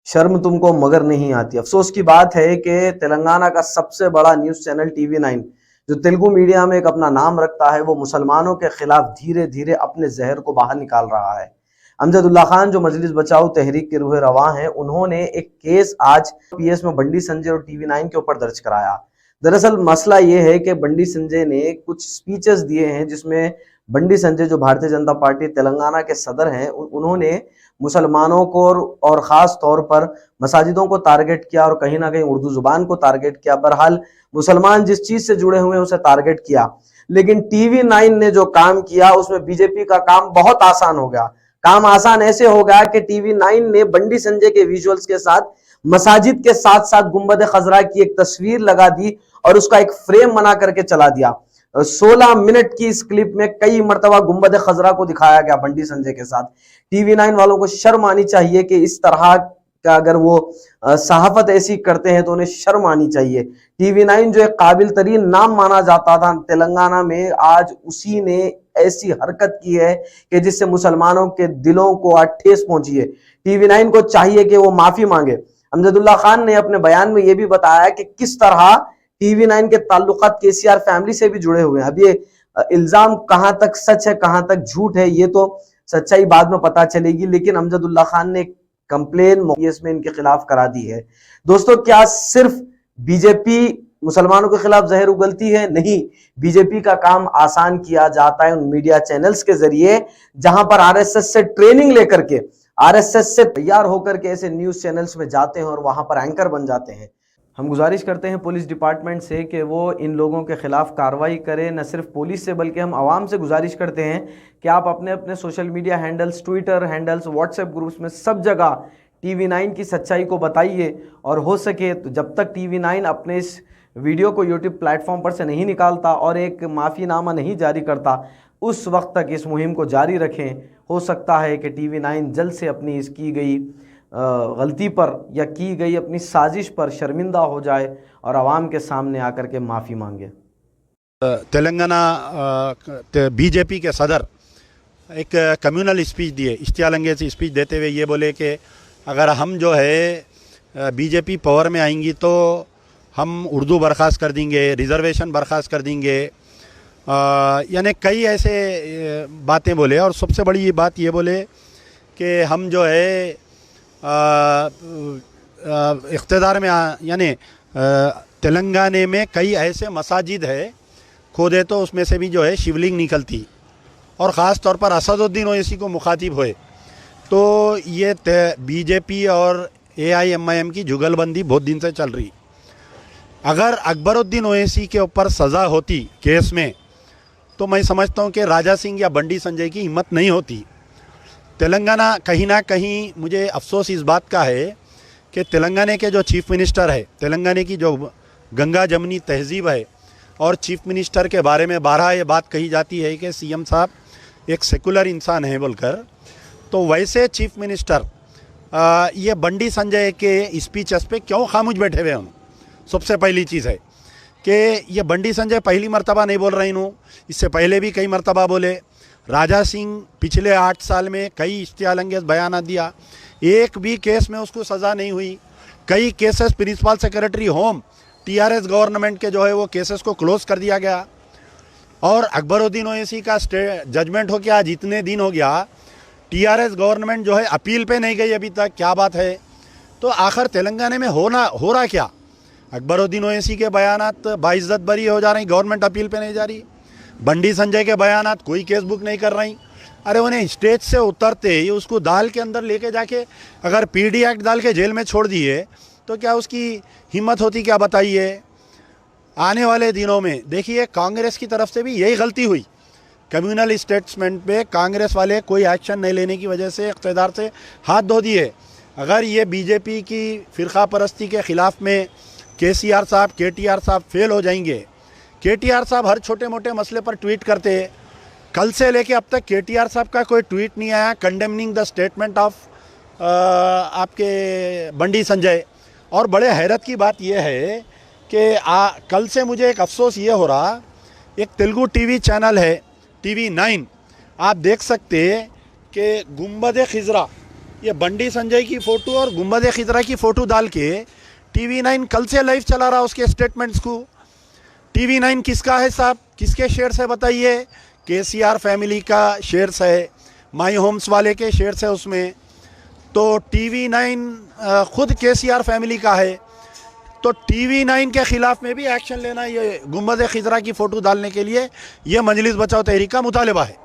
शर्म तुमको मगर नहीं आती। अफसोस की बात है कि तेलंगाना का सबसे बड़ा न्यूज चैनल टीवी 9 जो तेलुगु मीडिया में एक अपना नाम रखता है, वो मुसलमानों के खिलाफ धीरे धीरे अपने जहर को बाहर निकाल रहा है। अमजदुल्ला खान जो मजलिस बचाओ तहरीक के रूह रवां हैं, उन्होंने एक केस आज पीएस में बंडी संजय और टीवी 9 के ऊपर दर्ज कराया। दरअसल मसला ये है कि बंडी संजय ने कुछ स्पीचेस दिए हैं जिसमें बंडी संजय जो भारतीय जनता पार्टी तेलंगाना के सदर हैं, उन्होंने मुसलमानों को और ख़ास तौर पर मसाजिदों को टारगेट किया और कहीं ना कहीं उर्दू ज़ुबान को टारगेट किया। बहरहाल मुसलमान जिस चीज़ से जुड़े हुए हैं उसे टारगेट किया, लेकिन टीवी 9 ने जो काम किया उसमें बीजेपी का काम बहुत आसान हो गया। काम आसान ऐसे हो गया कि टीवी 9 ने बंडी संजय के विजुअल्स के साथ मसाजिद के साथ साथ गुंबद खजरा की एक तस्वीर लगा दी और उसका एक फ्रेम बना करके चला दिया। 16 मिनट की इस क्लिप में कई मर्तबा गुंबद खजरा को दिखाया गया बंडी संजय के साथ। टीवी 9 वालों को शर्म आनी चाहिए कि इस तरह का अगर वो सहाफत ऐसी करते हैं तो उन्हें शर्म आनी चाहिए। टीवी 9 जो एक काबिल तरीन नाम माना जाता था तेलंगाना में, आज उसी ने ऐसी हरकत की है कि जिससे मुसलमानों के दिलों को ठेस पहुंची है। टीवी 9 को चाहिए कि वो माफी मांगे। अमजदुल्ला खान ने अपने बयान में यह भी बताया कि किस तरह टीवी 9 के ताल्लुकात केसीआर फैमिली से भी जुड़े हुए हैं। अब ये इल्जाम कहां तक सच है कहां तक झूठ है ये तो सच्चाई बाद में पता चलेगी, लेकिन अमजदुल्ला खान ने कंप्लेन में इनके खिलाफ करा दी है। दोस्तों, क्या सिर्फ बीजेपी मुसलमानों के खिलाफ जहर उगलती है? नहीं, बीजेपी का काम आसान किया जाता है उन मीडिया चैनल्स के जरिए जहां पर आरएसएस से ट्रेनिंग लेकर के, आरएसएस से तैयार होकर के ऐसे न्यूज चैनल्स में जाते हैं और वहां पर एंकर बन जाते हैं। हम गुजारिश करते हैं पुलिस डिपार्टमेंट से कि वो इन लोगों के खिलाफ कार्रवाई करें। न सिर्फ पुलिस से बल्कि हम आवाम से गुजारिश करते हैं कि आप अपने अपने social media handles, Twitter handles, WhatsApp groups में सब जगह टीवी 9 की सच्चाई को बताइए। और हो सके तो जब तक टीवी 9 अपने इस वीडियो को यूट्यूब प्लेटफॉर्म पर से नहीं निकालता और एक माफ़ीनामा नहीं जारी करता, उस वक्त तक इस मुहिम को जारी रखें। हो सकता है कि टीवी 9 जल्द से अपनी इस की गई गलती पर या की गई अपनी साजिश पर शर्मिंदा हो जाए और आवाम के सामने आकर के माफ़ी मांगे। तेलंगाना बीजेपी के सदर एक कम्युनल स्पीच दिए, इश्तिया लंगेज स्पीच देते हुए ये बोले कि अगर हम जो है बीजेपी पावर में आएंगी तो हम उर्दू बर्खास्त कर देंगे, रिजर्वेशन बर्खास्त कर देंगे, यानी कई ऐसे बातें बोले। और सबसे बड़ी ये बात ये बोले कि हम जो है इख्तिदार में यानी तेलंगाना में कई ऐसे मसाजिद है खोदे तो उसमें से भी जो है शिवलिंग निकलती, और ख़ास तौर पर असदुद्दीन ओवैसी को मुखातिब हुए। तो ये बीजेपी और AIMIM की जुगलबंदी बहुत दिन से चल रही। अगर अकबरुद्दीन ओवैसी के ऊपर सज़ा होती केस में तो मैं समझता हूँ कि राजा सिंह या बंडी संजय की हिम्मत नहीं होती। तेलंगाना कहीं ना कहीं मुझे अफसोस इस बात का है कि तेलंगाना के जो चीफ़ मिनिस्टर है, तेलंगाना की जो गंगा जमनी तहजीब है, और चीफ़ मिनिस्टर के बारे में 12 ये बात कही जाती है कि CM साहब एक सेकुलर इंसान है बोलकर, तो वैसे चीफ़ मिनिस्टर ये बंडी संजय के स्पीचेस पे क्यों खामोश बैठे हुए हैं? सबसे पहली चीज़ है कि ये बंडी संजय पहली मर्तबा नहीं बोल रही हूँ, इससे पहले भी कई मर्तबा बोले। राजा सिंह पिछले 8 साल में कई इश्तियालंगेज बयान दिया, एक भी केस में उसको सज़ा नहीं हुई। कई cases principal secretary home TRS government के जो है वो केसेस को क्लोज कर दिया गया। और अकबरुद्दीन ओवैसी का जजमेंट हो गया, आज इतने दिन हो गया, TRS गवर्नमेंट जो है अपील पे नहीं गई अभी तक। क्या बात है? तो आखिर तेलंगाना में हो रहा क्या? अकबरुद्दीन ओवैसी के बयानात बाइज्जत बरी हो जा रही, गवर्नमेंट अपील पे नहीं जा रही। बंडी संजय के बयानात कोई केस बुक नहीं कर रही। अरे उन्हें स्टेज से उतरते ही उसको दाल के अंदर लेके जाके अगर PD एक्ट डाल के जेल में छोड़ दिए तो क्या उसकी हिम्मत होती? क्या बताइए। आने वाले दिनों में देखिए कांग्रेस की तरफ से भी यही गलती हुई, कम्युनल स्टेटमेंट पे कांग्रेस वाले कोई एक्शन नहीं लेने की वजह से इक़्तिदार से हाथ धो दिए। अगर ये बीजेपी की फ़िरका परस्ती के ख़िलाफ़ में KCR साहब, KTR साहब फेल हो जाएंगे। KTR साहब हर छोटे मोटे मसले पर ट्वीट करते हैं, कल से लेके अब तक KTR साहब का कोई ट्वीट नहीं आया कंडेमनिंग द स्टेटमेंट ऑफ आपके बंडी संजय। और बड़े हैरत की बात यह है कि कल से मुझे एक अफसोस ये हो रहा, एक तेलुगु TV चैनल है TV 9, आप देख सकते हैं कि गुंबद खिजरा ये बंडी संजय की फ़ोटो और गुंबद खिजरा की फ़ोटो डाल के TV9 कल से लाइव चला रहा उसके स्टेटमेंट्स को। TV9 किसका है साहब, किसके शेयर्स है बताइए? KCR फैमिली का शेयर्स है, माई होम्स वाले के शेयर्स है उसमें। तो TV9 खुद KCR फैमिली का है, तो TV9 के ख़िलाफ़ में भी एक्शन लेना, ये गुंबद खिजरा की फ़ोटो डालने के लिए ये मजलिस बचाओ तहरीक का मुतालबा है।